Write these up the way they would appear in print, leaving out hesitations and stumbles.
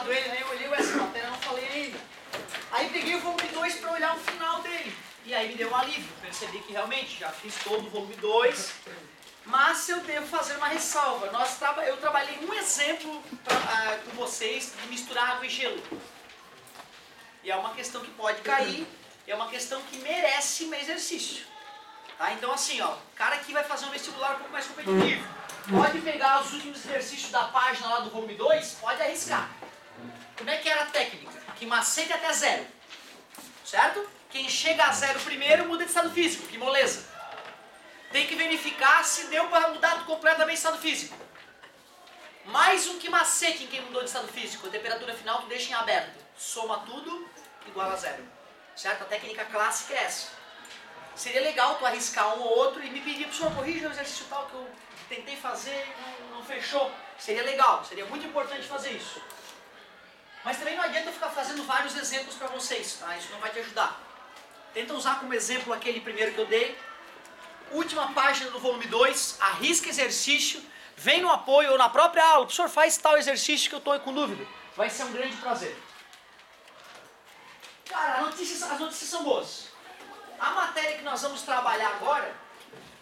olhado ele, aí eu olhei essa matéria, não falei ainda. Aí peguei o volume 2 para olhar o final dele. E aí me deu um alívio, percebi que realmente já fiz todo o volume 2, mas eu devo fazer uma ressalva. Eu trabalhei um exemplo com vocês de misturar água e gelo. E é uma questão que pode cair, é uma questão que merece um exercício. Tá? Então assim, ó, o cara que vai fazer um vestibular um pouco mais competitivo, pode pegar os últimos exercícios da página lá do volume 2, pode arriscar. Como é que era a técnica? Que macete até 0. Certo? Quem chega a 0 primeiro muda de estado físico, que moleza. Tem que verificar se deu para mudar completamente de estado físico. Mais um que macete em quem mudou de estado físico, a temperatura final tu deixa em aberto. Soma tudo, igual a 0. Certo? A técnica clássica é essa. Seria legal tu arriscar um ou outro e me pedir, professor, corrija o exercício tal que eu tentei fazer e não fechou. Seria legal, seria muito importante fazer isso. Mas também não adianta eu ficar fazendo vários exemplos para vocês, tá? Isso não vai te ajudar. Tenta usar como exemplo aquele primeiro que eu dei. Última página do volume 2, arrisca exercício, vem no apoio ou na própria aula, professor, faz tal exercício que eu estou com dúvida. Vai ser um grande prazer. Cara, as notícias são boas. A matéria que nós vamos trabalhar agora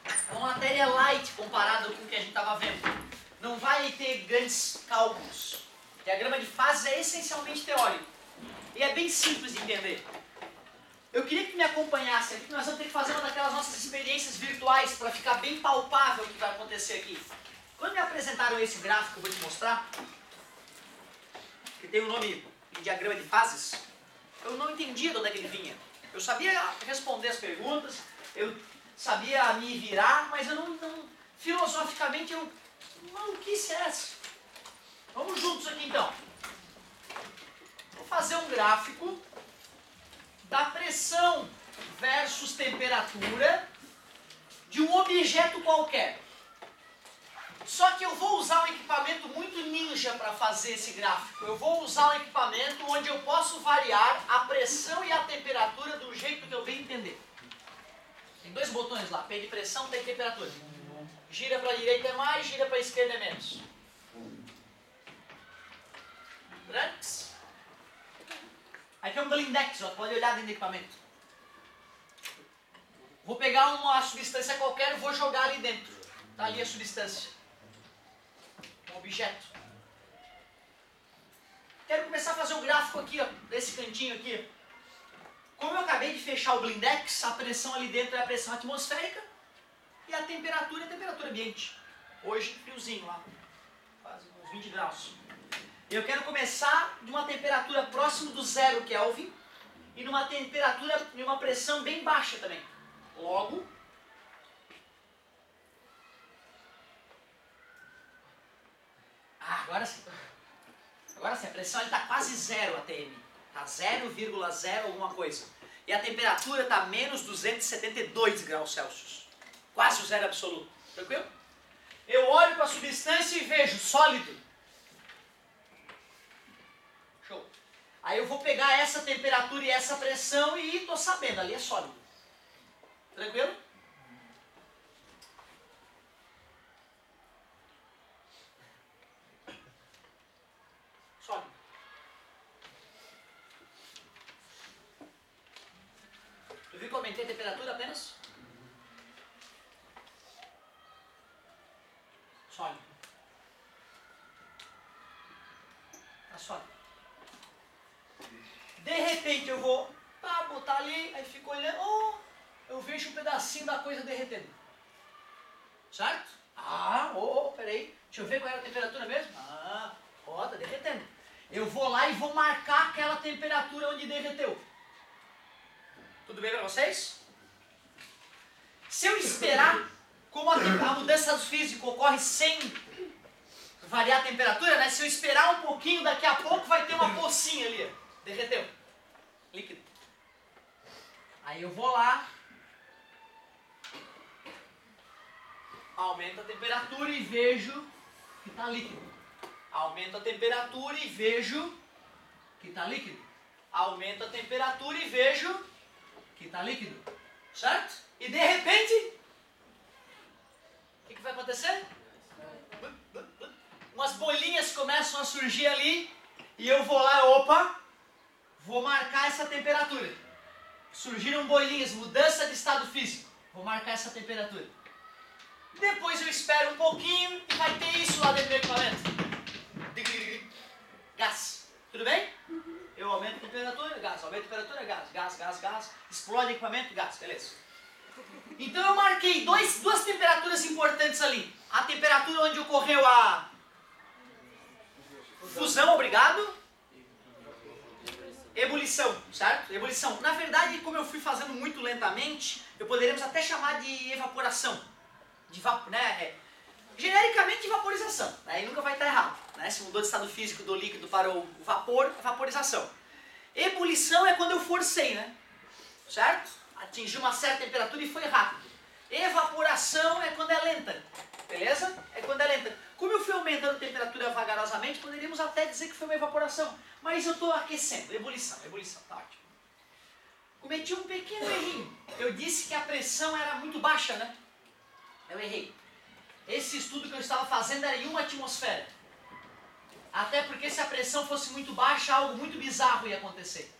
é uma matéria light comparada com o que a gente estava vendo. Não vai ter grandes cálculos. Diagrama de fases é essencialmente teórico. E é bem simples de entender. Eu queria que me acompanhasse aqui, que nós vamos ter que fazer uma daquelas nossas experiências virtuais para ficar bem palpável o que vai acontecer aqui. Quando me apresentaram esse gráfico, eu vou te mostrar, que tem o nome de diagrama de fases, eu não entendia de onde é que ele vinha. Eu sabia responder as perguntas, eu sabia me virar, mas eu não filosoficamente, eu maluquice é essa? Vamos juntos aqui então. Vou fazer um gráfico da pressão versus temperatura de um objeto qualquer. Só que eu vou usar um equipamento muito ninja para fazer esse gráfico. Eu vou usar um equipamento onde eu posso variar a pressão e a temperatura do jeito que eu bem entender. Tem dois botões lá, P de pressão, T de temperatura. Gira para a direita é mais, gira para a esquerda é menos. Grandes. Aí tem um blindex, ó, pode olhar dentro do equipamento. Vou pegar uma substância qualquer e vou jogar ali dentro. Está ali a substância. Um objeto. Quero começar a fazer um gráfico aqui, ó, desse cantinho aqui. Como eu acabei de fechar o blindex, a pressão ali dentro é a pressão atmosférica e a temperatura é a temperatura ambiente. Hoje, friozinho lá, quase uns 20 graus. Eu quero começar de uma temperatura próximo do 0 Kelvin e numa temperatura, numa pressão bem baixa também. Logo, agora sim. Agora sim, a pressão está quase 0 ATM. Está 0,0 alguma coisa. E a temperatura está menos 272 graus Celsius. Quase o zero absoluto. Tranquilo? Eu olho para a substância e vejo sólido. Show. Aí eu vou pegar essa temperatura e essa pressão e estou sabendo, ali é sólido. Tranquilo? Sólido. Tu viu que eu aumentei a temperatura apenas? Sólido. Tá sólido. De repente eu vou botar ali, aí fico olhando, eu vejo um pedacinho da coisa derretendo. Certo? Peraí, deixa eu ver qual era a temperatura mesmo. Tá derretendo. Eu vou lá e vou marcar aquela temperatura onde derreteu. Tudo bem para vocês? Se eu esperar, como a mudança do físico ocorre sem variar a temperatura, né? Se eu esperar um pouquinho, daqui a pouco vai ter uma pocinha ali, ó. Derreteu. Líquido. Aí eu vou lá, aumento a temperatura e vejo que está líquido. Aumento a temperatura e vejo que está líquido. Aumento a temperatura e vejo que está líquido. Certo? E de repente, o que vai acontecer? Umas bolinhas começam a surgir ali E eu vou lá, opa, vou marcar essa temperatura. Surgiram bolinhas, mudança de estado físico. Vou marcar essa temperatura. Depois eu espero um pouquinho e vai ter isso lá dentro do equipamento. Gás. Tudo bem? Eu aumento a temperatura, gás. Aumento a temperatura, gás. Gás, gás, gás. Explode o equipamento, gás. Beleza. Então eu marquei duas temperaturas importantes ali. A temperatura onde ocorreu a fusão, obrigado. Ebulição, certo? Ebulição. Na verdade, como eu fui fazendo muito lentamente, eu poderíamos até chamar de evaporação. Genericamente vaporização, né? E nunca vai estar errado, né? Se mudou de estado físico do líquido para o vapor, é vaporização. Ebulição é quando eu forcei, né? Certo? Atingi uma certa temperatura e foi rápido. Evaporação é quando é lenta, beleza? É quando é lenta. Como eu fui aumentando a temperatura vagarosamente, poderíamos até dizer que foi uma evaporação, mas eu estou aquecendo, ebulição, tá ótimo. Cometi um pequeno errinho, eu disse que a pressão era muito baixa, né? Eu errei. Esse estudo que eu estava fazendo era em 1 atmosfera. Até porque se a pressão fosse muito baixa, algo muito bizarro ia acontecer.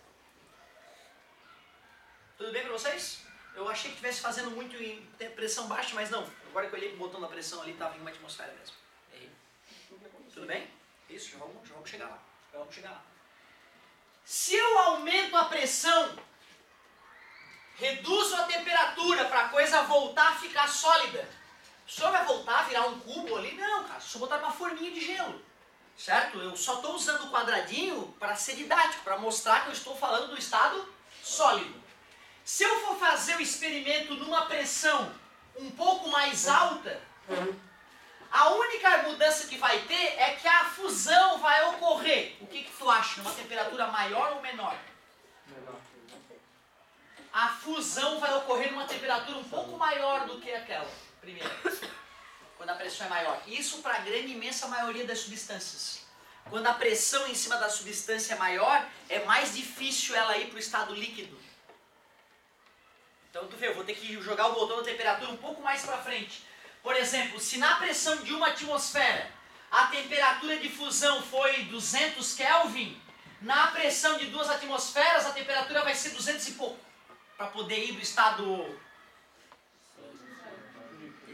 Tudo bem para vocês? Eu achei que estivesse fazendo muito em pressão baixa, mas não. Agora que eu olhei o botão da pressão ali, estava em 1 atmosfera mesmo. Errei. Tudo bem? Isso, já vamos chegar lá. Se eu aumento a pressão, reduzo a temperatura para a coisa voltar a ficar sólida, o senhor vai voltar a virar um cubo ali? Não, cara, só botar uma forminha de gelo. Certo? Eu só estou usando o quadradinho para ser didático, para mostrar que eu estou falando do estado sólido. Se eu for fazer o experimento numa pressão um pouco mais alta, a única mudança que vai ter é que a fusão vai ocorrer. O que tu acha? Numa temperatura maior ou menor? A fusão vai ocorrer numa temperatura um pouco maior do que aquela primeira, quando a pressão é maior. Isso para a grande imensa maioria das substâncias. Quando a pressão em cima da substância é maior, é mais difícil ela ir para o estado líquido. Então tu vê, eu vou ter que jogar o botão da temperatura um pouco mais para frente. Por exemplo, se na pressão de 1 atmosfera a temperatura de fusão foi 200 Kelvin, na pressão de 2 atmosferas a temperatura vai ser 200 e pouco. Para poder ir do estado...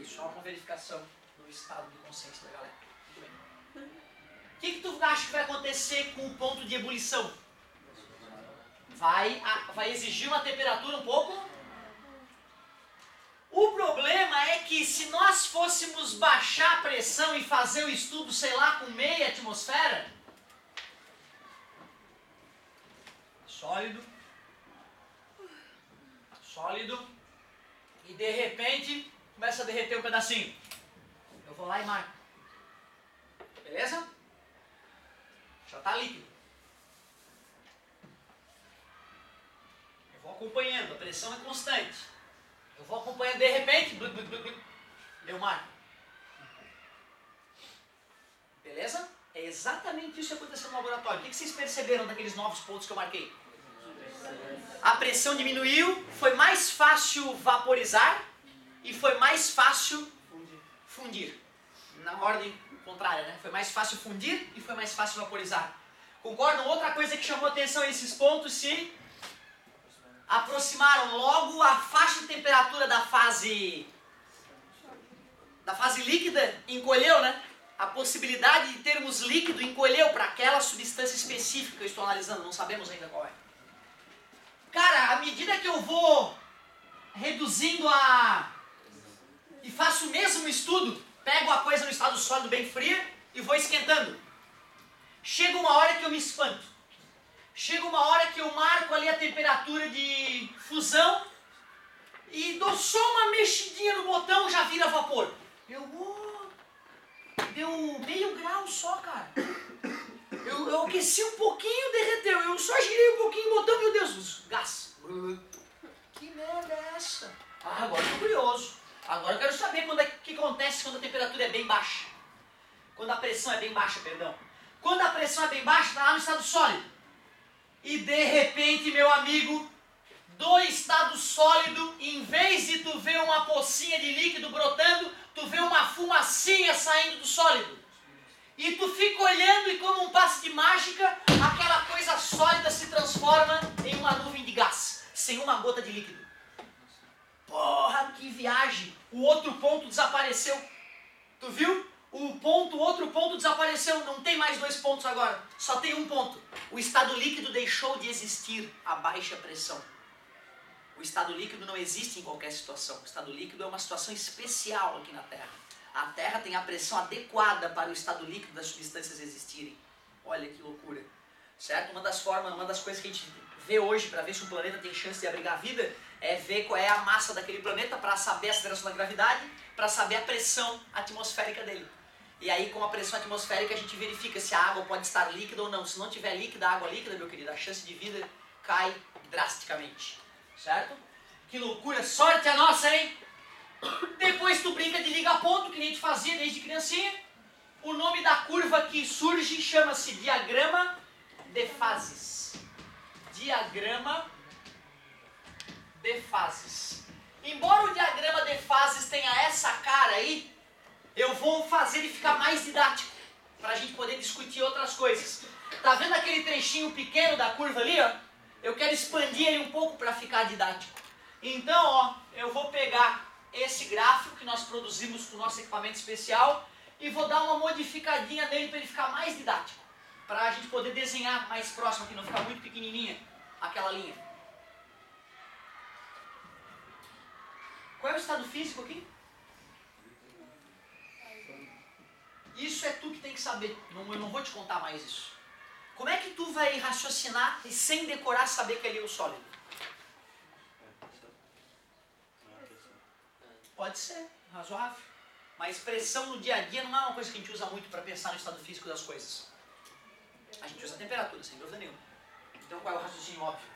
Só uma verificação do estado de consciência da galera. Muito bem. O que tu acha que vai acontecer com o ponto de ebulição? Vai exigir uma temperatura um pouco... O problema é que se nós fôssemos baixar a pressão e fazer o estudo, sei lá, com meia atmosfera, sólido, e de repente começa a derreter um pedacinho. Eu vou lá e marco. Beleza? Já está líquido. Eu vou acompanhando, a pressão é constante. Eu vou acompanhando, de repente, eu marco. Beleza? É exatamente isso que aconteceu no laboratório. O que vocês perceberam daqueles novos pontos que eu marquei? A pressão diminuiu, foi mais fácil vaporizar e foi mais fácil fundir. Na ordem contrária, né? Foi mais fácil fundir e foi mais fácil vaporizar. Concordam? Outra coisa que chamou atenção a esses pontos se aproximaram. Logo a faixa de temperatura da fase líquida encolheu, né? A possibilidade de termos líquido encolheu para aquela substância específica que eu estou analisando, não sabemos ainda qual é. Cara, à medida que eu vou reduzindo e faço o mesmo estudo, pego a coisa no estado sólido bem fria e vou esquentando. Chega uma hora que eu me espanto. Chega uma hora que eu marco ali a temperatura de fusão e dou só uma mexidinha no botão, já vira vapor. Deu meio grau só, cara. Eu aqueci um pouquinho, derreteu. Eu só girei um pouquinho o botão, meu Deus, gás. Que merda é essa? Agora eu tô curioso. Agora eu quero saber o que acontece quando a temperatura é bem baixa. Quando a pressão é bem baixa, perdão. Quando a pressão é bem baixa, está lá no estado sólido. E de repente, meu amigo, do estado sólido, em vez de tu ver uma pocinha de líquido brotando, tu vê uma fumacinha saindo do sólido. E tu fica olhando e como um passe de mágica, aquela coisa sólida se transforma em uma nuvem de gás, sem uma gota de líquido. Porra, que viagem! O outro ponto desapareceu. Tu viu? O outro ponto desapareceu. Não tem mais 2 pontos agora. Só tem um ponto. O estado líquido deixou de existir a baixa pressão. O estado líquido não existe em qualquer situação. O estado líquido é uma situação especial aqui na Terra. A Terra tem a pressão adequada para o estado líquido das substâncias existirem. Olha que loucura. Certo? Uma das coisas que a gente vê hoje para ver se um planeta tem chance de abrigar vida é ver qual é a massa daquele planeta para saber a aceleração da gravidade, para saber a pressão atmosférica dele. E aí com a pressão atmosférica a gente verifica se a água pode estar líquida ou não. Se não tiver líquida, água líquida, meu querido, a chance de vida cai drasticamente. Certo? Que loucura, sorte a nossa, hein? Depois tu brinca de liga-ponto, que nem tu fazia desde criancinha. O nome da curva que surge chama-se diagrama de fases. Diagrama de fases. Embora o diagrama de fases tenha essa cara aí, eu vou fazer ele ficar mais didático, para a gente poder discutir outras coisas. Tá vendo aquele trechinho pequeno da curva ali, ó? Eu quero expandir ele um pouco para ficar didático. Então, ó, eu vou pegar esse gráfico que nós produzimos com o nosso equipamento especial e vou dar uma modificadinha nele para ele ficar mais didático, para a gente poder desenhar mais próximo aqui, não ficar muito pequenininha aquela linha. Qual é o estado físico aqui? Isso é tu que tem que saber, eu não vou te contar mais isso. Como é que tu vai raciocinar e sem decorar saber que ali é o sólido? Pode ser, razoável. Mas pressão no dia a dia não é uma coisa que a gente usa muito para pensar no estado físico das coisas. A gente usa a temperatura, sem dúvida nenhuma. Então qual é o raciocínio óbvio?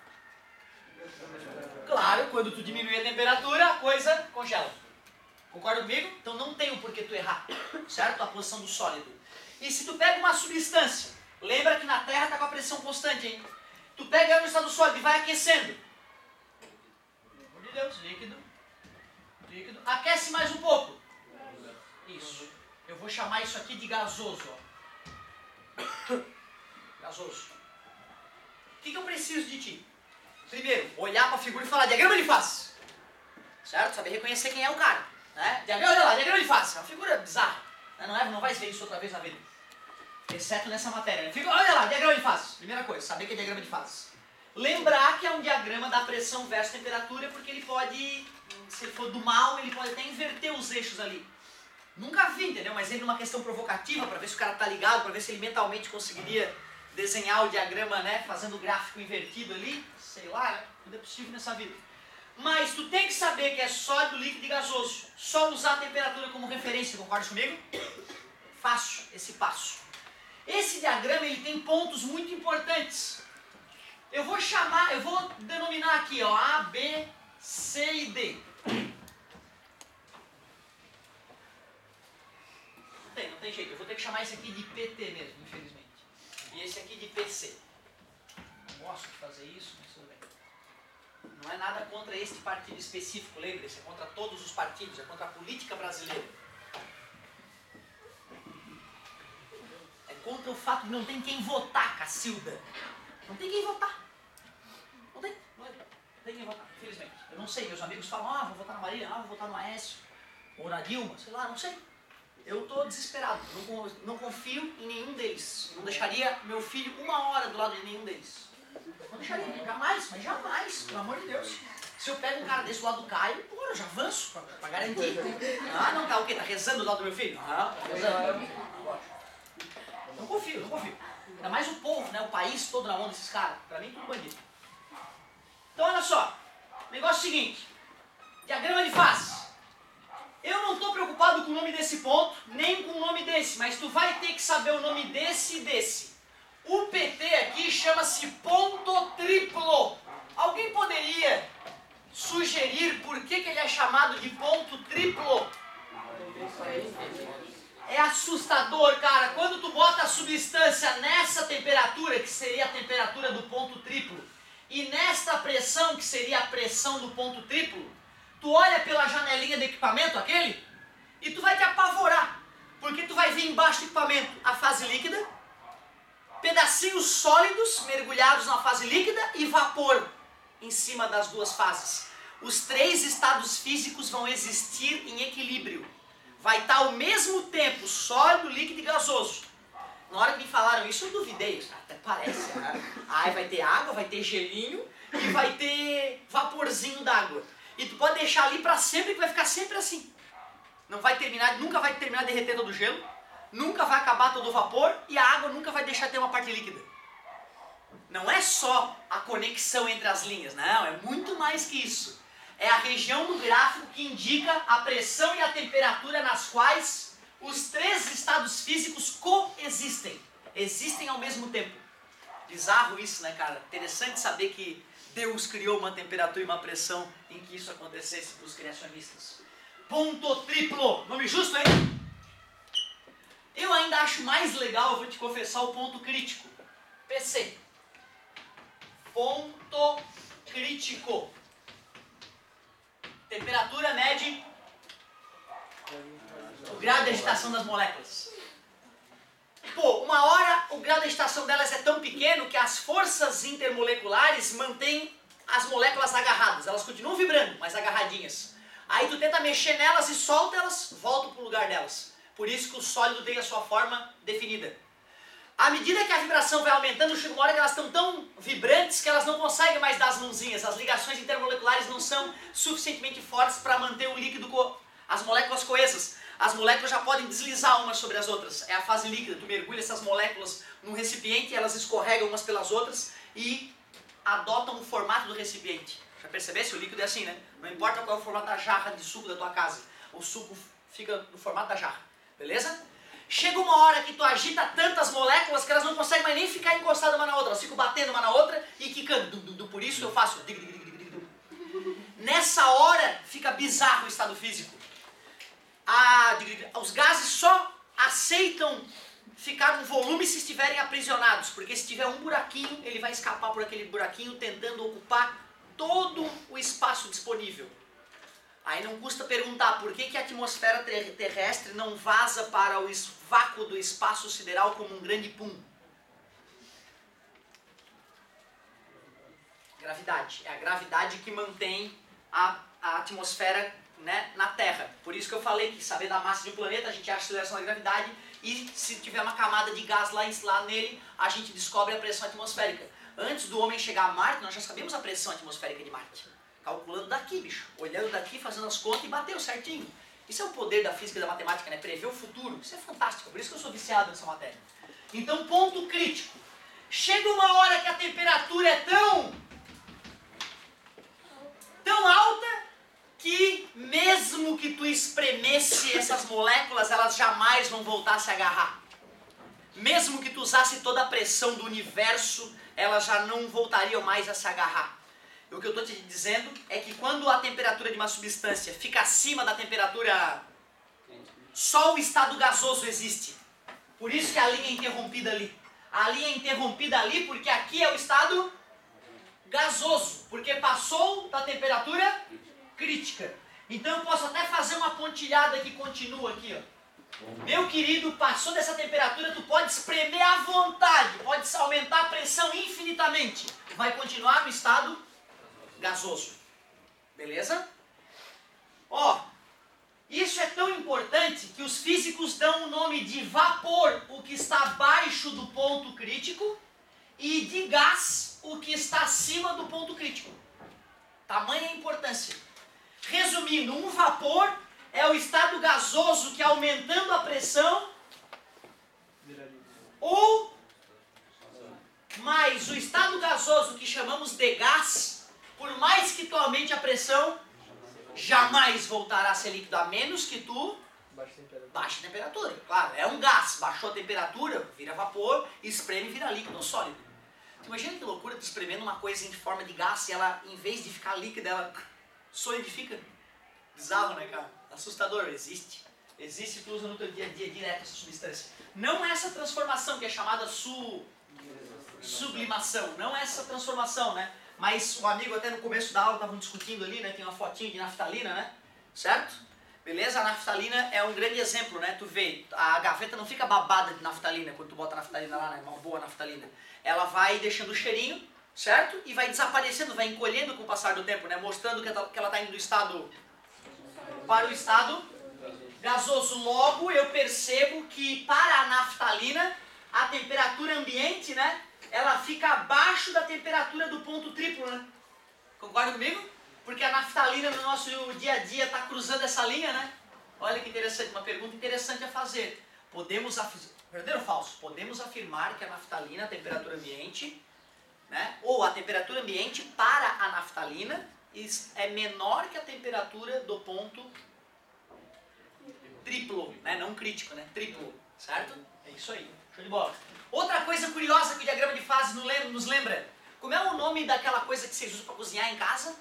Claro, quando tu diminui a temperatura, a coisa congela. Concorda comigo? Então não tem o porquê tu errar, certo? A posição do sólido. E se tu pega uma substância, lembra que na Terra está com a pressão constante, hein? Tu pega ela no estado sólido e vai aquecendo. Pelo amor de Deus, líquido. Líquido. Aquece mais um pouco. Isso. Eu vou chamar isso aqui de gasoso. Ó. Gasoso. O que eu preciso de ti? Primeiro, olhar para a figura e falar diagrama de face. Certo? Saber reconhecer quem é o cara. Né? Olha lá, diagrama de face. É uma figura bizarra. Não vai ver isso outra vez na vida. Exceto nessa matéria. Olha lá, diagrama de face. Primeira coisa, saber que é diagrama de face. Lembrar que é um diagrama da pressão versus temperatura, porque ele pode, se ele for do mal, ele pode até inverter os eixos ali. Nunca vi, entendeu? Mas ele é uma questão provocativa, para ver se o cara tá ligado, para ver se ele mentalmente conseguiria desenhar o diagrama, né, fazendo o gráfico invertido ali. Sei lá, né? Tudo é possível nessa vida. Mas tu tem que saber que é sólido, líquido e gasoso. Só usar a temperatura como referência, concorda comigo? Fácil esse passo. Esse diagrama ele tem pontos muito importantes. Eu vou denominar aqui, ó, A, B, C e D. Não tem jeito. Eu vou ter que chamar esse aqui de PT mesmo, infelizmente. E esse aqui de PC. Não gosto de fazer isso, mas tudo bem. Não é nada contra este partido específico, lembre-se. É contra todos os partidos, é contra a política brasileira. É contra o fato de não ter quem votar, Cacilda. Não tem quem votar. Não tem quem votar, infelizmente. Eu não sei, meus amigos falam, vou votar na Maria, vou votar no Aécio, ou na Dilma, sei lá, não sei. Eu estou desesperado, não confio em nenhum deles. Não deixaria meu filho 1 hora do lado de nenhum deles. Não deixaria, jamais, mas jamais, pelo amor de Deus. Se eu pego um cara desse do lado do Caio, porra, eu já avanço pra garantir. Não tá o quê? Tá rezando do lado do meu filho? Tá rezando. Não confio. Ainda mais o povo, né? O país todo na mão desses caras. Pra mim, tudo bandido. Então, olha só. O negócio é o seguinte. Diagrama de face. Eu não estou preocupado com o nome desse ponto, nem com o nome desse, mas tu vai ter que saber o nome desse e desse. O PT aqui chama-se ponto triplo. Alguém poderia sugerir por que ele é chamado de ponto triplo? É assustador, cara. Quando tu bota a substância nessa temperatura, que seria a temperatura do ponto triplo, e nesta pressão, que seria a pressão do ponto triplo, tu olha pela janelinha do equipamento aquele, e tu vai te apavorar. Porque tu vai ver embaixo do equipamento a fase líquida, pedacinhos sólidos mergulhados na fase líquida e vapor em cima das duas fases. Os três estados físicos vão existir em equilíbrio. Vai estar ao mesmo tempo sólido, líquido e gasoso. Na hora que me falaram isso, eu duvidei. Até parece. Aí vai ter água, vai ter gelinho e vai ter vaporzinho d'água. E tu pode deixar ali para sempre, que vai ficar sempre assim. Não vai terminar, nunca vai terminar de derreter todo o gelo, nunca vai acabar todo o vapor e a água nunca vai deixar de ter uma parte líquida. Não é só a conexão entre as linhas, não, é muito mais que isso. É a região do gráfico que indica a pressão e a temperatura nas quais os três estados físicos coexistem. Existem ao mesmo tempo. Bizarro isso, né, cara? Interessante saber que Deus criou uma temperatura e uma pressão em que isso acontecesse para os criacionistas. Ponto triplo. Nome justo, hein? Eu ainda acho mais legal, eu vou te confessar, o ponto crítico. PC. Ponto crítico. Temperatura mede o grau de agitação das moléculas. Pô, uma hora o grau de agitação delas é tão pequeno que as forças intermoleculares mantêm as moléculas agarradas. Elas continuam vibrando, mas agarradinhas. Aí tu tenta mexer nelas e solta elas, voltam para o lugar delas. Por isso que o sólido tem a sua forma definida. À medida que a vibração vai aumentando, chega uma hora que elas estão tão vibrantes que elas não conseguem mais dar as mãozinhas. As ligações intermoleculares não são suficientemente fortes para manter o líquido, as moléculas coesas. As moléculas já podem deslizar umas sobre as outras. É a fase líquida. Tu mergulha essas moléculas num recipiente, elas escorregam umas pelas outras e adotam o formato do recipiente. Já percebesse? O líquido é assim, né? Não importa qual é o formato da jarra de suco da tua casa. O suco fica no formato da jarra. Beleza? Chega uma hora que tu agita tantas moléculas que elas não conseguem mais nem ficar encostadas uma na outra. Elas ficam batendo uma na outra e quicando. Por isso eu faço... Nessa hora fica bizarro o estado físico. Os gases só aceitam ficar no volume se estiverem aprisionados. Porque se tiver um buraquinho, ele vai escapar por aquele buraquinho tentando ocupar todo o espaço disponível. Aí não custa perguntar por que a atmosfera terrestre não vaza para o vácuo do espaço sideral como um grande pum. Gravidade. É a gravidade que mantém a atmosfera, né, na Terra. Por isso que eu falei que saber da massa de um planeta, a gente acha a aceleração da gravidade e se tiver uma camada de gás lá nele, a gente descobre a pressão atmosférica. Antes do homem chegar a Marte, nós já sabíamos a pressão atmosférica de Marte. Calculando daqui, bicho. Olhando daqui, fazendo as contas e bateu certinho. Isso é o poder da física e da matemática, né? Prever o futuro. Isso é fantástico. Por isso que eu sou viciado nessa matéria. Então, ponto crítico. Chega uma hora que a temperatura é tão alta que mesmo que tu espremesse essas moléculas, elas jamais vão voltar a se agarrar. Mesmo que tu usasse toda a pressão do universo, elas já não voltariam mais a se agarrar. O que eu estou te dizendo é que quando a temperatura de uma substância fica acima da temperatura, só o estado gasoso existe. Por isso que a linha é interrompida ali. A linha é interrompida ali porque aqui é o estado gasoso, porque passou da temperatura crítica. Então eu posso até fazer uma pontilhada que continua aqui, ó. Meu querido, passou dessa temperatura, tu pode espremer à vontade, pode aumentar a pressão infinitamente. Vai continuar no estado gasoso. Beleza? Ó, isso é tão importante que os físicos dão o nome de vapor, o que está abaixo do ponto crítico, e de gás, o que está acima do ponto crítico. Tamanha a importância. Resumindo, um vapor é o estado gasoso que, aumentando a pressão, ou mais o estado gasoso que chamamos de gás, por mais que tu aumente a pressão, jamais voltará a ser líquido, a menos que tu baixe a temperatura. Claro, é um gás, baixou a temperatura, vira vapor, espreme e vira líquido ou sólido. Tu imagina que loucura tu espremendo uma coisa em forma de gás e ela, em vez de ficar líquida, ela solidifica. Bizarro, né, cara? Assustador. Existe. Existe, tu usa no teu dia a dia direto essa substância. Não essa transformação que é chamada sublimação. Não essa transformação, né? Mas o amigo até no começo da aula estavam discutindo ali, né? Tem uma fotinha de naftalina, né? Certo? Beleza? A naftalina é um grande exemplo, né? Tu vê, a gaveta não fica babada de naftalina quando tu bota a naftalina lá, né? Uma boa naftalina. Ela vai deixando o cheirinho, certo? E vai desaparecendo, vai encolhendo com o passar do tempo, né? Mostrando que ela está indo do estado para o estado gasoso. Logo, eu percebo que para a naftalina, a temperatura ambiente, né? Ela fica abaixo da temperatura do ponto triplo, né? Concorda comigo? Porque a naftalina no nosso dia a dia está cruzando essa linha, né? Olha que interessante, uma pergunta interessante a fazer. Podemos afirmar, verdadeiro ou falso? Podemos afirmar que a naftalina, a temperatura ambiente, né? Ou a temperatura ambiente para a naftalina é menor que a temperatura do ponto triplo, né? Não crítico, né? Triplo, certo? É isso aí, show de bola. Outra coisa curiosa que o diagrama de fases nos lembra. Como é o nome daquela coisa que vocês usam para cozinhar em casa?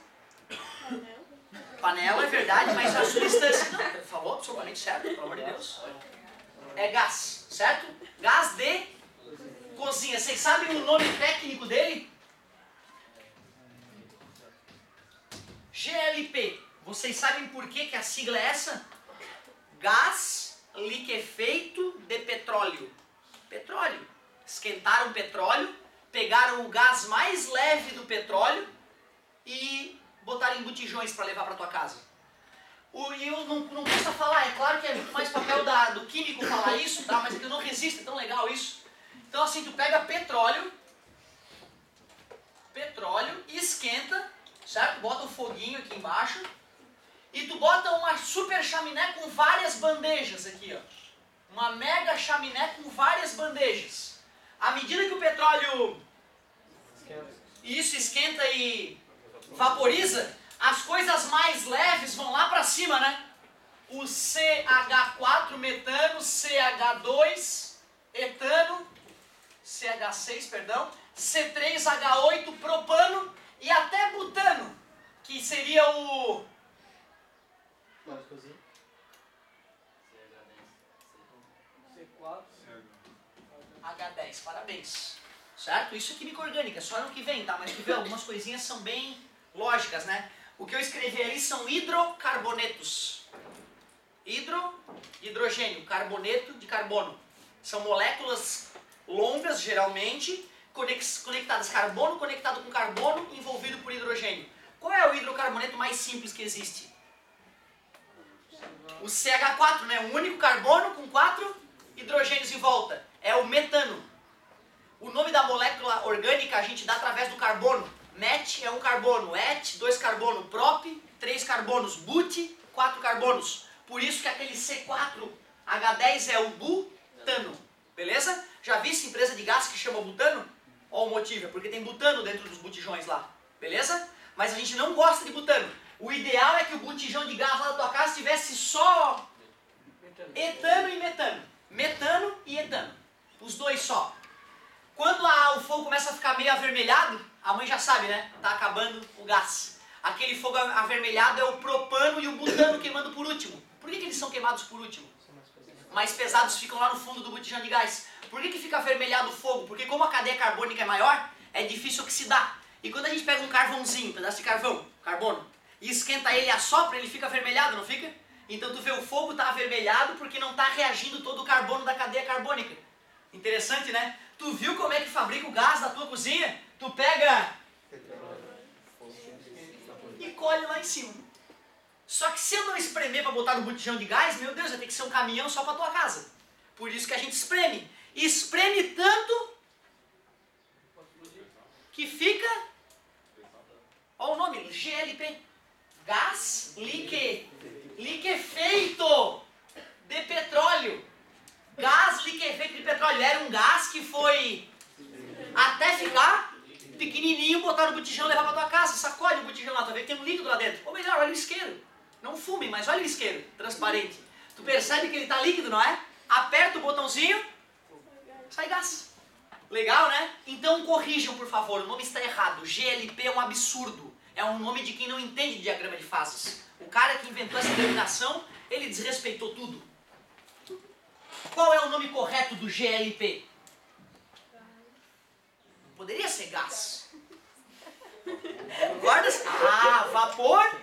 Panela, é verdade, mas a substância... Não, falou absolutamente certo, pelo amor de Deus. É gás, certo? Gás de cozinha. Vocês sabem o nome técnico dele? GLP. Vocês sabem por que a sigla é essa? Gás liquefeito de petróleo. Petróleo. Esquentaram petróleo, pegaram o gás mais leve do petróleo e botaram em botijões para levar para tua casa. E eu não custa falar, é claro que é muito mais papel do químico falar isso, tá? Mas eu não resisto, é tão legal isso. Então assim, tu pega petróleo e esquenta, certo? Bota o foguinho aqui embaixo e tu bota uma super chaminé com várias bandejas aqui, ó. Uma mega chaminé com várias bandejas. À medida que o petróleo esquenta e vaporiza, as coisas mais leves vão lá para cima, né? O CH4 metano, CH2 etano, CH6, perdão, C3H8 propano e até butano, que seria o... H10, parabéns. Certo? Isso é química orgânica, só ano que vem, tá? Mas tu vê, algumas coisinhas são bem lógicas, né? O que eu escrevi ali são hidrocarbonetos. Hidrogênio, carboneto de carbono. São moléculas longas, geralmente, conectadas, carbono conectado com carbono, envolvido por hidrogênio. Qual é o hidrocarboneto mais simples que existe? O CH4, né? Um único carbono com 4 hidrogênios em volta. É o metano. O nome da molécula orgânica a gente dá através do carbono. Met é um carbono, et, 2 carbonos, prop, 3 carbonos, but, 4 carbonos. Por isso que aquele C4H10 é o butano. Beleza? Já viste empresa de gás que chama butano? Ó o motivo, é porque tem butano dentro dos botijões lá. Beleza? Mas a gente não gosta de butano. O ideal é que o botijão de gás lá da tua casa tivesse só etano e metano. Metano e etano. Os dois só. Quando o fogo começa a ficar meio avermelhado, a mãe já sabe, né? Tá acabando o gás. Aquele fogo avermelhado é o propano e o butano queimando por último. Por que eles são queimados por último? Mais pesados ficam lá no fundo do botijão de gás. Por que fica avermelhado o fogo? Porque como a cadeia carbônica é maior, é difícil oxidar. E quando a gente pega um carvãozinho, um pedaço de carvão, carbono, e esquenta ele e assopra, ele fica avermelhado, não fica? Então tu vê o fogo está avermelhado porque não está reagindo todo o carbono da cadeia carbônica. Interessante, né? Tu viu como é que fabrica o gás da tua cozinha? Tu pega e colhe lá em cima. Só que se eu não espremer para botar no botijão de gás, meu Deus, vai ter que ser um caminhão só para tua casa. Por isso que a gente espreme. E espreme tanto que fica... Olha o nome, GLP. Gás liquefeito de petróleo. Gás liquefeito de petróleo. Era um gás que foi até ficar pequenininho, botar no botijão e levar para tua casa. Sacode o botijão lá, tá vendo? Tem um líquido lá dentro. Ou melhor, olha o isqueiro. Não fumem, mas olha o isqueiro, transparente. Tu percebe que ele está líquido, não é? Aperta o botãozinho, sai gás. Legal, né? Então corrijam, por favor, o nome está errado. GLP é um absurdo. É um nome de quem não entende de diagrama de fases. O cara que inventou essa denominação, ele desrespeitou tudo. Qual é o nome correto do GLP? Poderia ser gás. Concordas? Ah, vapor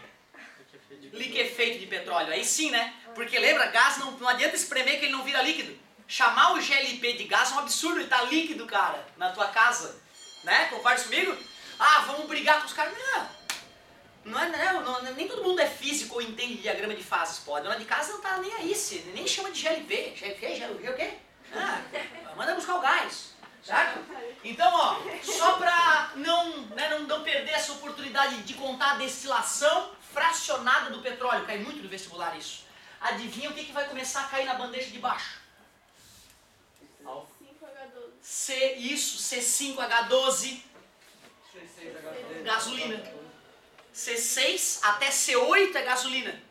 liquefeito de petróleo. Aí sim, né? Porque lembra, gás não adianta espremer que ele não vira líquido. Chamar o GLP de gás é um absurdo, ele tá líquido, cara, na tua casa. Né? Concorda comigo? Ah, vamos brigar com os caras. Não, nem todo mundo é físico ou entende diagrama de fases, pô. A dona de casa não tá nem aí, nem chama de GLP. GLP o quê? Manda buscar o gás, certo? Então, ó, só pra não perder essa oportunidade de contar a destilação fracionada do petróleo, cai muito no vestibular isso. Adivinha o que vai começar a cair na bandeja de baixo? C5H12. Isso, C5H12. C6H12. Gasolina. C6 até C8 é gasolina.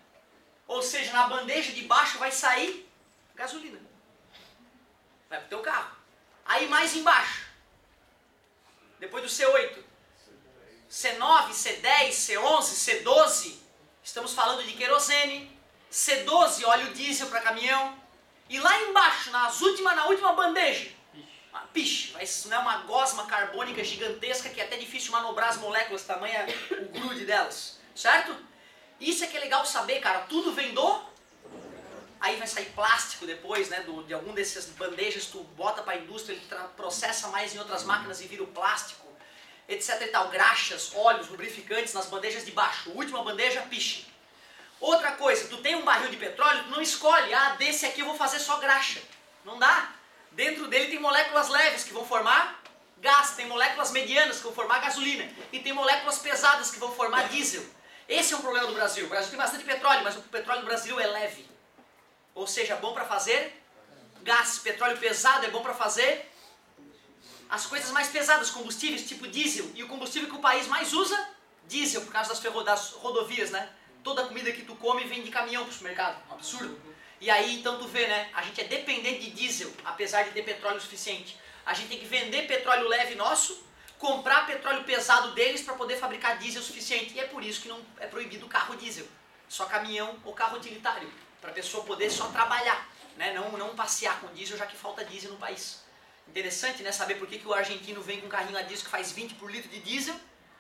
Ou seja, na bandeja de baixo vai sair gasolina. Vai pro teu carro. Aí mais embaixo, depois do C8, C9, C10, C11, C12, estamos falando de querosene. C12, óleo diesel para caminhão. E lá embaixo, na última bandeja, piche, isso não é uma gosma carbônica gigantesca que é até difícil manobrar as moléculas, tamanha o grude delas, certo? Isso é que é legal saber, cara, tudo vem do... Aí vai sair plástico depois, né, de algum dessas bandejas, tu bota para a indústria, ele processa mais em outras máquinas e vira o plástico, etc e tal, graxas, óleos, lubrificantes nas bandejas de baixo, última bandeja, piche. Outra coisa, tu tem um barril de petróleo, tu não escolhe, desse aqui eu vou fazer só graxa, não dá. Dentro dele tem moléculas leves que vão formar gás, tem moléculas medianas que vão formar gasolina e tem moléculas pesadas que vão formar diesel. Esse é um problema do Brasil. O Brasil tem bastante petróleo, mas o petróleo do Brasil é leve. Ou seja, é bom para fazer gás. Petróleo pesado é bom para fazer as coisas mais pesadas, combustíveis tipo diesel. E o combustível que o país mais usa, diesel, por causa das rodovias, né? Toda a comida que tu come vem de caminhão pro supermercado. Um absurdo. E aí, então tu vê, né? A gente é dependente de diesel, apesar de ter petróleo suficiente. A gente tem que vender petróleo leve nosso, comprar petróleo pesado deles para poder fabricar diesel suficiente. E é por isso que não é proibido o carro diesel. Só caminhão ou carro utilitário. Para a pessoa poder só trabalhar, né? Não passear com diesel, já que falta diesel no país. Interessante, né? Saber por que o argentino vem com um carrinho a diesel que faz 20 por litro de diesel,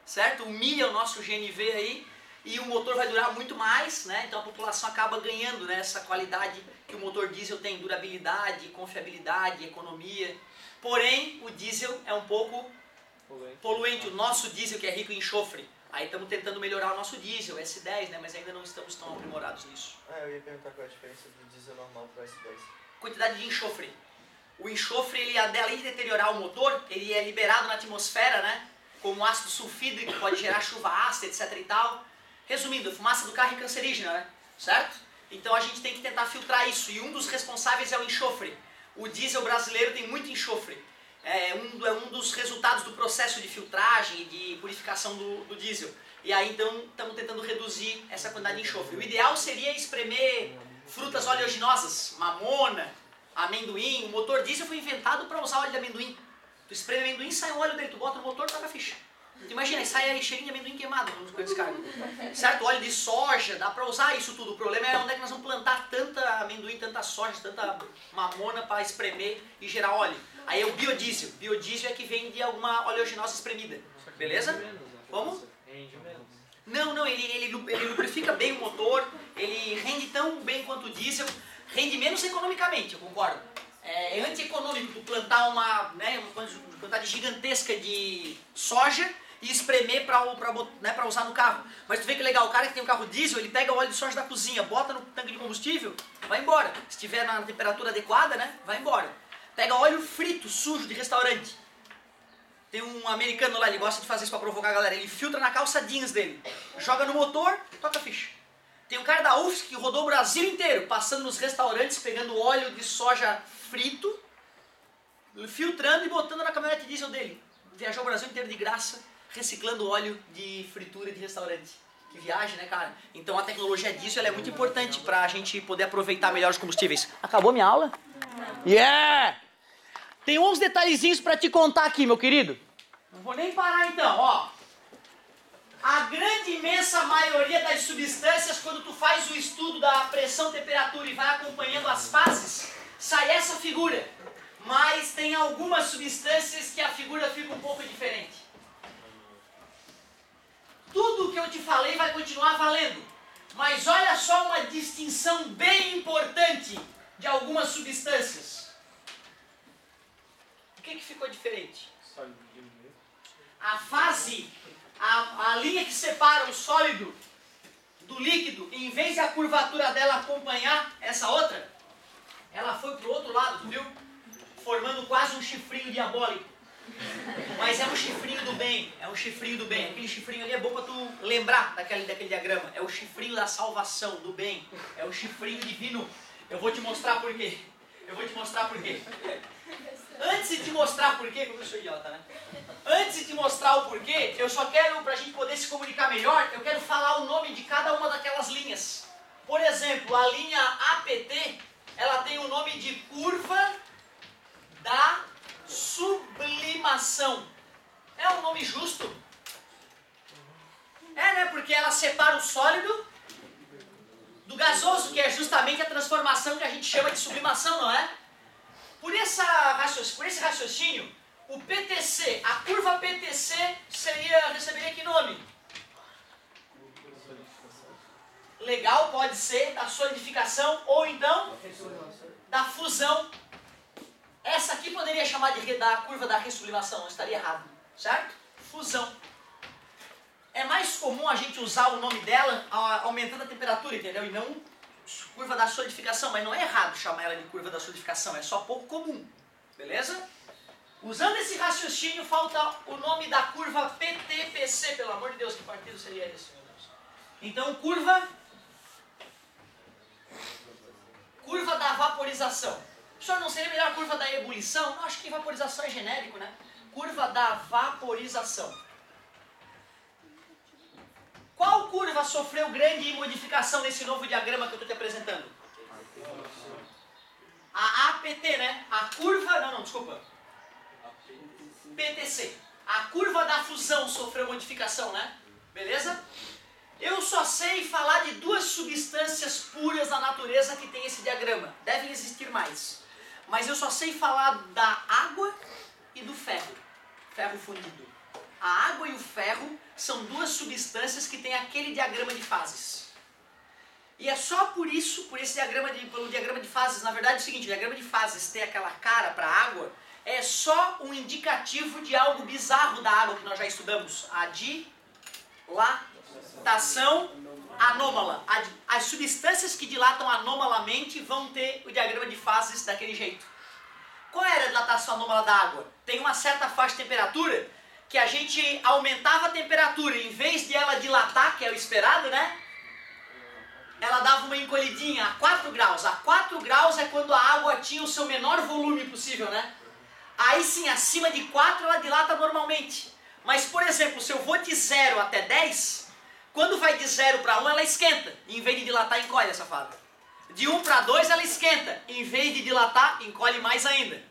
certo? Humilha o nosso GNV aí. E o motor vai durar muito mais, né? Então a população acaba ganhando, né, essa qualidade que o motor diesel tem, durabilidade, confiabilidade, economia. Porém, o diesel é um pouco poluente. O nosso diesel que é rico em enxofre. Aí estamos tentando melhorar o nosso diesel, S10, né? Mas ainda não estamos tão aprimorados nisso. Eu ia perguntar qual é a diferença do diesel normal para o S10. Quantidade de enxofre. O enxofre, ele, além de deteriorar o motor, ele é liberado na atmosfera, né? Como ácido sulfídrico, que pode gerar chuva ácida, etc e tal. Resumindo, a fumaça do carro é cancerígena, né? Certo? Então a gente tem que tentar filtrar isso. E um dos responsáveis é o enxofre. O diesel brasileiro tem muito enxofre. É um dos resultados do processo de filtragem e de purificação do diesel. E aí então estamos tentando reduzir essa quantidade de enxofre. O ideal seria espremer frutas oleaginosas, mamona, amendoim. O motor diesel foi inventado para usar óleo de amendoim. Tu espreme amendoim, sai um óleo dele, tu bota no motor, toca a ficha. Imagina, sai aí cheirinho de amendoim queimado com esse cara. Certo? Óleo de soja, dá pra usar isso tudo. O problema é onde é que nós vamos plantar tanta amendoim, tanta soja, tanta mamona para espremer e gerar óleo. Aí é o biodiesel. Biodiesel é que vem de alguma oleaginosa espremida. Beleza? Como? Não, ele lubrifica bem o motor, ele rende tão bem quanto o diesel, rende menos economicamente, eu concordo. É antieconômico tu plantar uma quantidade gigantesca de soja e espremer para usar no carro. Mas tu vê que legal, o cara que tem um carro diesel, ele pega o óleo de soja da cozinha, bota no tanque de combustível, vai embora. Se estiver na temperatura adequada, né, vai embora. Pega óleo frito, sujo, de restaurante. Tem um americano lá, ele gosta de fazer isso para provocar a galera. Ele filtra na calça jeans dele, joga no motor, toca a ficha. Tem um cara da UFSC que rodou o Brasil inteiro, passando nos restaurantes, pegando óleo de soja frito, filtrando e botando na caminhonete diesel dele. Viajou o Brasil inteiro de graça, reciclando óleo de fritura de restaurante. Que viagem, né, cara? Então a tecnologia diesel é muito importante para a gente poder aproveitar melhor os combustíveis. Acabou minha aula? Yeah! Tem uns detalhezinhos para te contar aqui, meu querido. Não vou nem parar então, ó. A grande imensa maioria das substâncias, quando tu faz o estudo da pressão, temperatura e vai acompanhando as fases, sai essa figura. Mas tem algumas substâncias que a figura fica um pouco diferente. Tudo o que eu te falei vai continuar valendo. Mas olha só uma distinção bem importante de algumas substâncias. O que ficou diferente? A fase, a linha que separa o sólido do líquido, em vez de a curvatura dela acompanhar essa outra, ela foi para o outro lado, tu viu? Formando quase um chifrinho diabólico. Mas é um chifrinho do bem, é um chifrinho do bem. Aquele chifrinho ali é bom para tu lembrar daquele diagrama. É o chifrinho da salvação, do bem. É o chifrinho divino. Eu vou te mostrar por quê. Antes de te mostrar por quê, como eu sou idiota, né? Antes de te mostrar o porquê, eu só quero, para a gente poder se comunicar melhor, eu quero falar o nome de cada uma daquelas linhas. Por exemplo, a linha APT, ela tem o nome de curva da sublimação. É um nome justo? É, né? Porque ela separa o sólido do gasoso, que é justamente a transformação que a gente chama de sublimação, não é? Por esse raciocínio, o PTC, a curva PTC receberia que nome? Legal, pode ser da solidificação ou então da fusão. Essa aqui poderia chamar da curva da ressublimação, não estaria errado, certo? Fusão. É mais comum a gente usar o nome dela aumentando a temperatura, entendeu? E não curva da solidificação, mas não é errado chamar ela de curva da solidificação, é só pouco comum, beleza? Usando esse raciocínio, falta o nome da curva PTPC, pelo amor de Deus, que partido seria esse, meu Deus? Então, curva da vaporização. Professor, não seria melhor a curva da ebulição? Não, acho que vaporização é genérico, né? Curva da vaporização. Qual curva sofreu grande modificação nesse novo diagrama que eu estou te apresentando? A APT, né? A curva... Não, desculpa. PTC. A curva da fusão sofreu modificação, né? Beleza? Eu só sei falar de duas substâncias puras na natureza que tem esse diagrama. Devem existir mais. Mas eu só sei falar da água e do ferro. Ferro fundido. A água e o ferro são duas substâncias que têm aquele diagrama de fases. E é só por isso, pelo diagrama de fases, na verdade é o seguinte, o diagrama de fases ter aquela cara para a água, é só um indicativo de algo bizarro da água que nós já estudamos. A dilatação anômala. As substâncias que dilatam anomalamente vão ter o diagrama de fases daquele jeito. Qual era a dilatação anômala da água? Tem uma certa faixa de temperatura que a gente aumentava a temperatura, em vez de ela dilatar, que é o esperado, né? Ela dava uma encolhidinha a 4 graus. A 4 graus é quando a água tinha o seu menor volume possível, né? Aí sim, acima de 4 ela dilata normalmente. Mas, por exemplo, se eu vou de 0 até 10, quando vai de 0 para 1 ela esquenta. Em vez de dilatar, encolhe, safada. De 1 para 2 ela esquenta. Em vez de dilatar, encolhe mais ainda.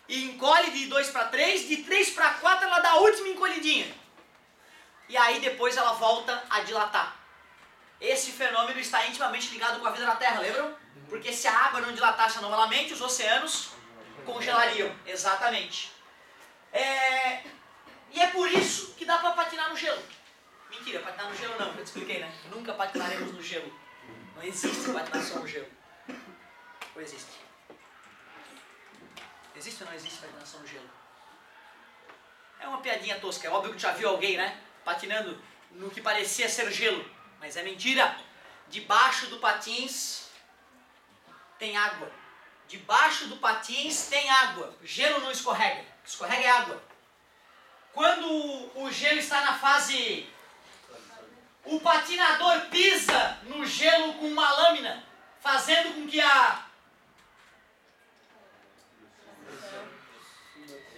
E encolhe de 2 para 3, de 3 para 4 ela dá a última encolhidinha. E aí depois ela volta a dilatar. Esse fenômeno está intimamente ligado com a vida na Terra, lembram? Porque se a água não dilatasse anomalamente, os oceanos congelariam. Exatamente. E é por isso que dá para patinar no gelo. Mentira, patinar no gelo não, eu te expliquei, né? Nunca patinaremos no gelo. Não existe patinação no gelo. Ou existe? Existe ou não existe patinação no gelo? É uma piadinha tosca. É óbvio que já viu alguém, né? Patinando no que parecia ser gelo. Mas é mentira. Debaixo do patins tem água. Debaixo do patins tem água. Gelo não escorrega. Escorrega é água. Quando o gelo está na fase... O patinador pisa no gelo com uma lâmina, fazendo com que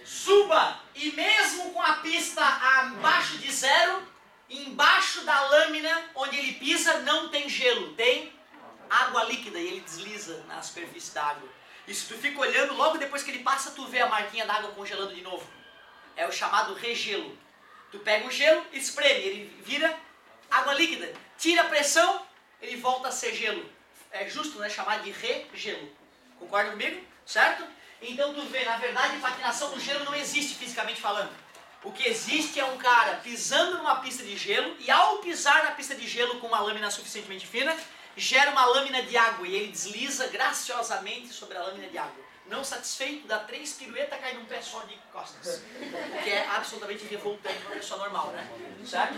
suba, e mesmo com a pista abaixo de 0, embaixo da lâmina onde ele pisa não tem gelo, tem água líquida e ele desliza na superfície da água. E se tu fica olhando, logo depois que ele passa, tu vê a marquinha d'água congelando de novo. É o chamado regelo. Tu pega o gelo, espreme, ele vira água líquida. Tira a pressão, ele volta a ser gelo. É justo, né? Chamar de regelo. Concorda comigo? Certo? Então tu vê, na verdade, patinação no gelo não existe fisicamente falando. O que existe é um cara pisando numa pista de gelo e ao pisar na pista de gelo com uma lâmina suficientemente fina, gera uma lâmina de água e ele desliza graciosamente sobre a lâmina de água. Não satisfeito, dá 3 piruetas, cai num pé só de costas. Que é absolutamente revoltante para uma pessoa normal, né? Certo?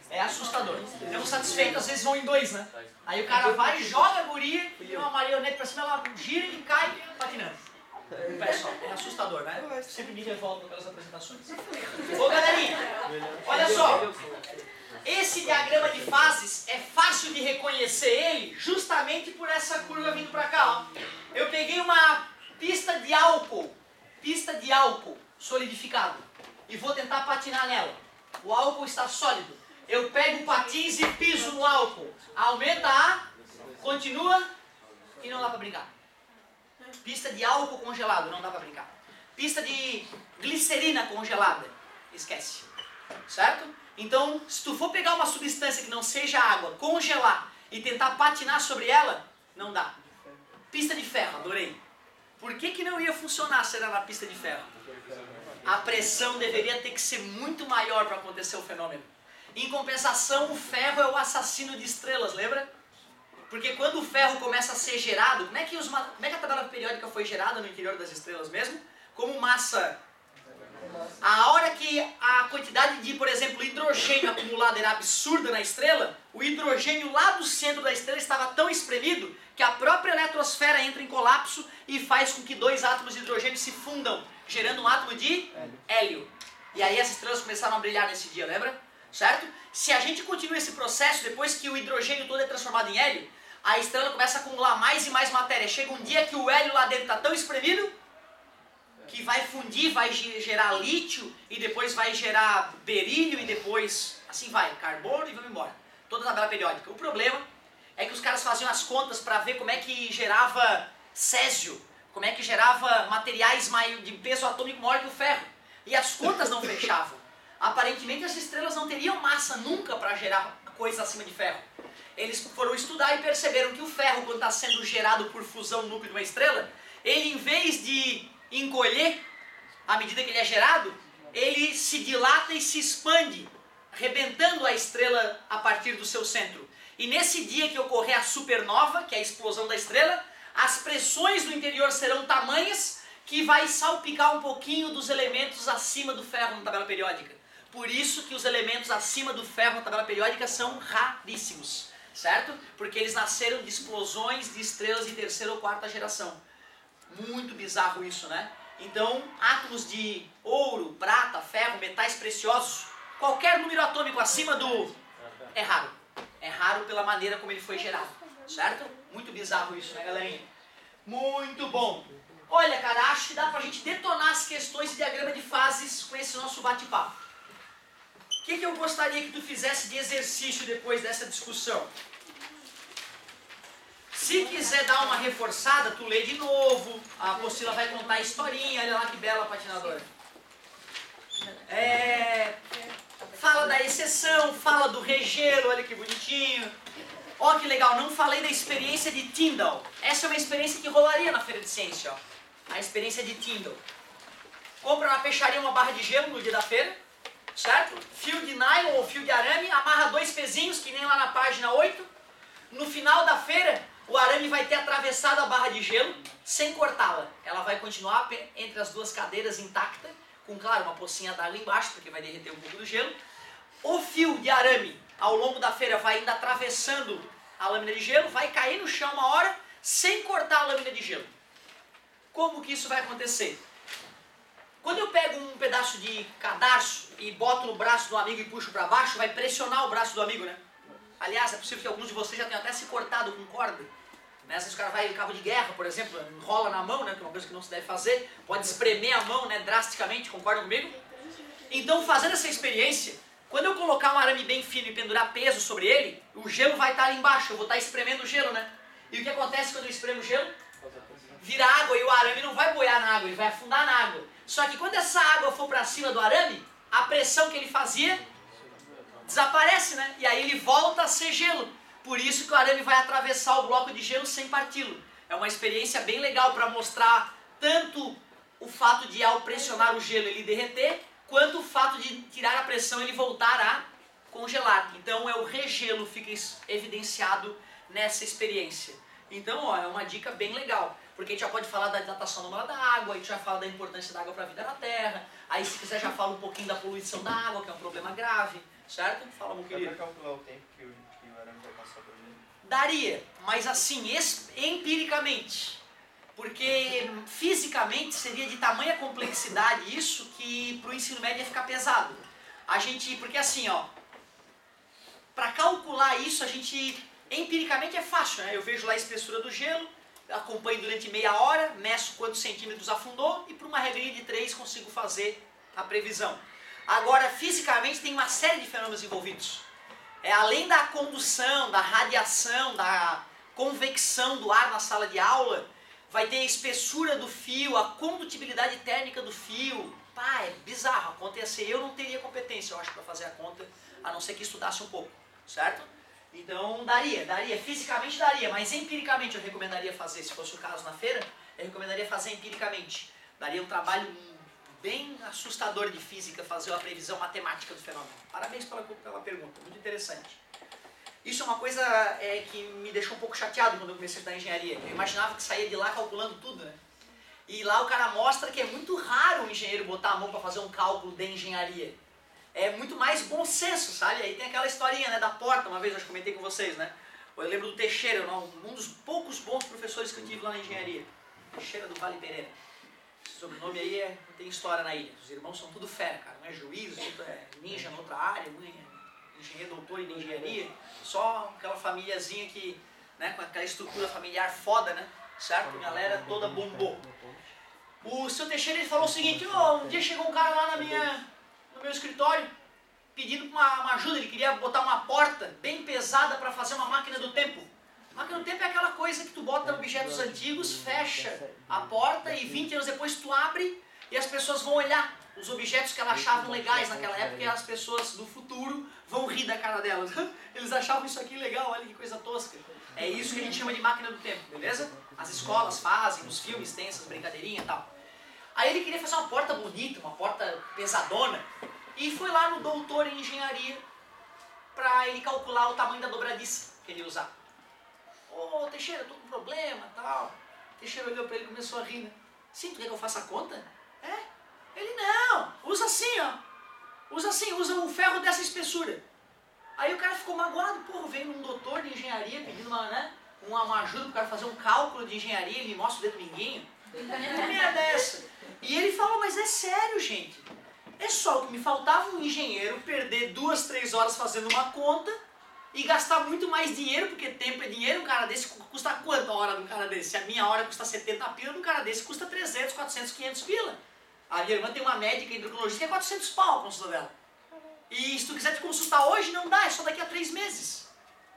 É assustador. Não satisfeito, às vezes vão em 2, né? Aí o cara vai, joga a guria, e uma marionete pra cima, ela gira e cai patinando. Um pé só. É assustador, né? Sempre me revolto pelas apresentações. Ô galerinha, olha só. Esse diagrama de fases é fácil de reconhecer ele justamente por essa curva vindo pra cá, ó. Eu peguei uma pista de álcool solidificado e vou tentar patinar nela. O álcool está sólido. Eu pego o patins e piso no álcool. Aumenta a, continua e não dá pra brincar. Pista de álcool congelado, não dá pra brincar. Pista de glicerina congelada, esquece. Certo? Então, se tu for pegar uma substância que não seja água, congelar e tentar patinar sobre ela, não dá. Pista de ferro, adorei. Por que não ia funcionar se era na pista de ferro? A pressão deveria ter que ser muito maior para acontecer o fenômeno. Em compensação, o ferro é o assassino de estrelas, lembra? Porque quando o ferro começa a ser gerado, como é que a tabela periódica foi gerada no interior das estrelas mesmo? Como massa. A hora que a quantidade de, por exemplo, hidrogênio acumulado era absurda na estrela, o hidrogênio lá do centro da estrela estava tão espremido que a própria eletrosfera entra em colapso e faz com que 2 átomos de hidrogênio se fundam, gerando um átomo de hélio. E aí as estrelas começaram a brilhar nesse dia, lembra? Certo? Se a gente continua esse processo, depois que o hidrogênio todo é transformado em hélio, a estrela começa a acumular mais e mais matéria. Chega um dia que o hélio lá dentro está tão espremido que vai fundir, vai gerar lítio e depois vai gerar berílio e depois assim vai, carbono e vamos embora. Toda a tabela periódica. O problema é que os caras faziam as contas para ver como é que gerava césio, como é que gerava materiais de peso atômico maior que o ferro. E as contas não fechavam. Aparentemente as estrelas não teriam massa nunca para gerar coisa acima de ferro. Eles foram estudar e perceberam que o ferro, quando está sendo gerado por fusão núcleo de uma estrela, ele em vez de encolher, à medida que ele é gerado, ele se dilata e se expande, arrebentando a estrela a partir do seu centro. E nesse dia que ocorrer a supernova, que é a explosão da estrela, as pressões do interior serão tamanhas que vai salpicar um pouquinho dos elementos acima do ferro na tabela periódica. Por isso que os elementos acima do ferro na tabela periódica são raríssimos, certo? Porque eles nasceram de explosões de estrelas de 3ª ou 4ª geração. Muito bizarro isso, né? Então, átomos de ouro, prata, ferro, metais preciosos, qualquer número atômico acima do... é raro. É raro pela maneira como ele foi gerado, certo? Muito bizarro isso, né, galerinha? Muito bom. Olha, cara, acho que dá pra gente detonar as questões de diagrama de fases com esse nosso bate-papo. O que eu gostaria que tu fizesse de exercício depois dessa discussão? Se quiser dar uma reforçada, tu lê de novo, a apostila vai contar a historinha, olha lá que bela patinadora. Fala da exceção, fala do regelo, olha que bonitinho. Ó que legal, não falei da experiência de Tyndall. Essa é uma experiência que rolaria na Feira de Ciência, ó. A experiência de Tyndall. Compra na peixaria uma barra de gelo no dia da feira, certo? Fio de nylon ou fio de arame, amarra 2 pezinhos, que nem lá na página 8. No final da feira, o arame vai ter atravessado a barra de gelo sem cortá-la. Ela vai continuar entre as 2 cadeiras intacta, com, claro, uma pocinha d'água embaixo, porque vai derreter um pouco do gelo. O fio de arame, ao longo da feira, vai ainda atravessando a lâmina de gelo, vai cair no chão uma hora, sem cortar a lâmina de gelo. Como que isso vai acontecer? Quando eu pego um pedaço de cadarço e boto no braço do amigo e puxo para baixo, vai pressionar o braço do amigo, né? Aliás, é possível que alguns de vocês já tenham até se cortado com corda. Né? Se o cara vai em cabo de guerra, por exemplo, enrola na mão, né? Que é uma coisa que não se deve fazer, pode espremer a mão, né? Drasticamente, concordam comigo? Então, fazendo essa experiência, quando eu colocar um arame bem fino e pendurar peso sobre ele, o gelo vai estar ali embaixo, eu vou estar espremendo o gelo, né? E o que acontece quando eu espremo o gelo? Vira água e o arame não vai boiar na água, ele vai afundar na água. Só que quando essa água for para cima do arame, a pressão que ele fazia desaparece, né? E aí ele volta a ser gelo. Por isso que o arame vai atravessar o bloco de gelo sem parti-lo. É uma experiência bem legal para mostrar tanto o fato de ao pressionar o gelo ele derreter, quanto o fato de tirar a pressão ele voltar a congelar. Então o regelo fica evidenciado nessa experiência. Então, ó, é uma dica bem legal, porque a gente já pode falar da dilatação normal da água, a gente já fala da importância da água para a vida na Terra, aí se quiser já fala um pouquinho da poluição da água, que é um problema grave, certo? Fala, meu querido. Dá pra calcular o tempo que o arame vai passar por ele? Daria, mas assim, empiricamente, porque fisicamente seria de tamanha complexidade isso que para o ensino médio ia ficar pesado. Porque assim, ó, para calcular isso a gente... Empiricamente é fácil, né? Eu vejo lá a espessura do gelo, acompanho durante meia hora, meço quantos centímetros afundou e por uma regrinha de 3 consigo fazer a previsão. Agora, fisicamente tem uma série de fenômenos envolvidos. Além da condução, da radiação, da convecção do ar na sala de aula, vai ter a espessura do fio, a condutibilidade térmica do fio. Pá, é bizarro. Acontecer, eu não teria competência, eu acho, para fazer a conta, a não ser que estudasse um pouco, certo? Então daria, fisicamente daria, mas empiricamente eu recomendaria fazer, se fosse o caso na feira, eu recomendaria fazer empiricamente. Daria um trabalho bem assustador de física, fazer uma previsão matemática do fenômeno. Parabéns pela pergunta, muito interessante. Isso é uma coisa que me deixou um pouco chateado quando eu comecei a estudar engenharia. Eu imaginava que saía de lá calculando tudo, né? E lá o cara mostra que é muito raro o engenheiro botar a mão para fazer um cálculo de engenharia. É muito mais bom senso, sabe? Aí tem aquela historinha, né, da porta, uma vez eu comentei com vocês, né? Eu lembro do Teixeira, um dos poucos bons professores que eu tive lá na engenharia. Teixeira do Vale Pereira. Esse sobrenome aí tem história na ilha. Os irmãos são tudo fera, cara. Um é juiz, outro é ninja na outra área, um é engenheiro doutor em engenharia. Só aquela famíliazinha que, né, com aquela estrutura familiar foda, né? Certo? A galera toda bombou. O seu Teixeira ele falou o seguinte, um dia chegou um cara lá no meu escritório, pedindo uma ajuda, ele queria botar uma porta bem pesada para fazer uma máquina do tempo. Máquina do tempo é aquela coisa que tu bota objetos antigos, fecha a porta e 20 anos depois tu abre e as pessoas vão olhar os objetos que elas achavam legais naquela época e as pessoas do futuro vão rir da cara delas. Eles achavam isso aqui legal, olha que coisa tosca. É isso que a gente chama de máquina do tempo, beleza? As escolas fazem, os filmes tem essas brincadeirinhas e tal. Aí ele queria fazer uma porta bonita, uma porta pesadona, e foi lá no doutor em engenharia para ele calcular o tamanho da dobradiça que ele ia usar. Ô Teixeira, tô com problema e tal. Teixeira olhou para ele e começou a rir, né? Sim, tu quer que eu faça a conta? É? Ele, não, usa assim, ó. Usa assim, usa um ferro dessa espessura. Aí o cara ficou magoado, porra, veio um doutor de engenharia pedindo uma ajuda pro cara fazer um cálculo de engenharia, ele me mostra o dedo minguinho. Que merda é essa? E ele falou, mas é sério, gente. É só o que me faltava um engenheiro perder 2, 3 horas fazendo uma conta e gastar muito mais dinheiro, porque tempo é dinheiro, um cara desse custa quanto a hora de um cara desse? Se a minha hora custa 70 pila, um cara desse custa 300, 400, 500 pila. A minha irmã tem uma médica endocrinologista que é 400 pau a consulta dela. E se tu quiser te consultar hoje, não dá, é só daqui a 3 meses.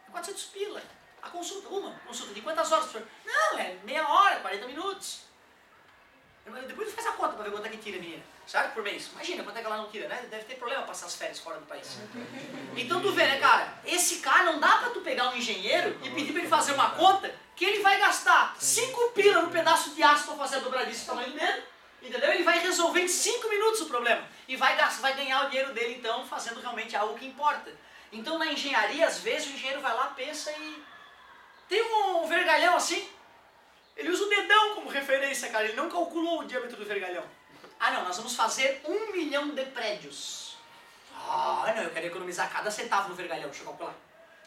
É 400 pila. A consulta, consulta de quantas horas? Não, é meia hora, 40 minutos. Depois tu faz a conta pra ver quanto é que tira a menina, sabe, por mês. Imagina quanto é que ela não tira, né? Deve ter problema passar as férias fora do país. Então tu vê, né, cara? Esse cara não dá pra tu pegar um engenheiro e pedir pra ele fazer uma conta que ele vai gastar 5 pila no pedaço de aço pra fazer a dobradiça do tamanho do dedo, entendeu? Ele vai resolver em 5 minutos o problema. E vai ganhar o dinheiro dele, então, fazendo realmente algo que importa. Então na engenharia, às vezes, o engenheiro vai lá, pensa e... Tem um vergalhão assim... Ele usa o dedão como referência, cara. Ele não calculou o diâmetro do vergalhão. Ah, não, nós vamos fazer 1 milhão de prédios. Ah, não, eu quero economizar cada centavo no vergalhão. Deixa eu calcular.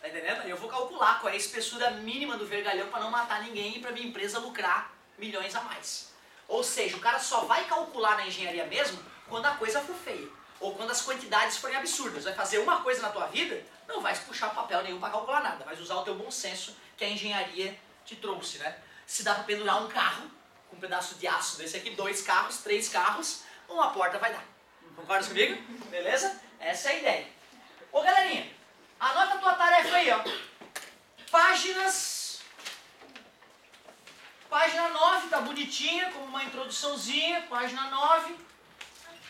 Tá entendendo? Eu vou calcular qual é a espessura mínima do vergalhão para não matar ninguém e para minha empresa lucrar milhões a mais. Ou seja, o cara só vai calcular na engenharia mesmo quando a coisa for feia. Ou quando as quantidades forem absurdas. Vai fazer uma coisa na tua vida, não vai puxar papel nenhum para calcular nada. Vai usar o teu bom senso que a engenharia te trouxe, né? Se dá para pendurar um carro com um pedaço de aço desse aqui, 2 carros, 3 carros, uma porta vai dar. Concorda comigo? Beleza? Essa é a ideia. Ô galerinha, anota a tua tarefa aí, ó. Página 9, tá bonitinha, como uma introduçãozinha, página 9.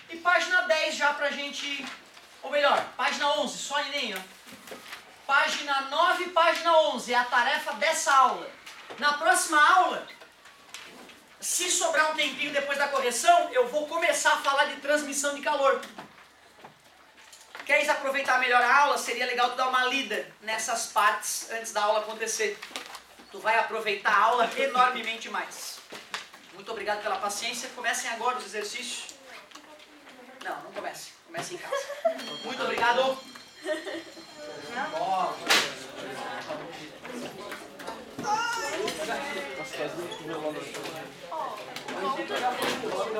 E página 10 já pra gente, ou melhor, página 11, só em ó. Página 9 e página 11 é a tarefa dessa aula. Na próxima aula, Se sobrar um tempinho depois da correção, eu vou começar a falar de transmissão de calor. Queres aproveitar melhor a aula? Seria legal tu dar uma lida nessas partes antes da aula acontecer. Tu vai aproveitar a aula enormemente mais. Muito obrigado pela paciência. Comecem agora os exercícios. Não, não comecem. Comecem em casa. Muito obrigado.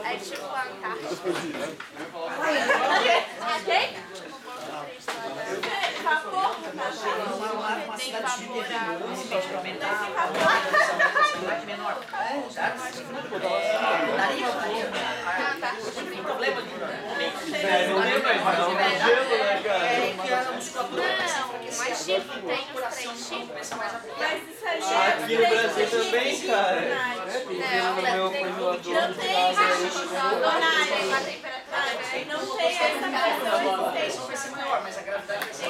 É tipo a carta. Uma cidade menor. Certo? Daria? Não tem problema de que a musculatura começa a enfraquecer. Mas chifre tem os 3 chifres. Começa mais a Mas isso aí Aqui no Brasil também, cara. Não, No meu congelador. não tem não tem essa pressão vai ser maior, mas a gravidade vai ser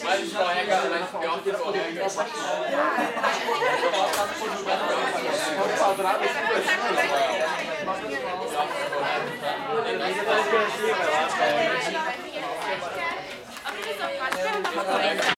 Mas escorrega, mas pior que escorrega. Quadrado assim, vai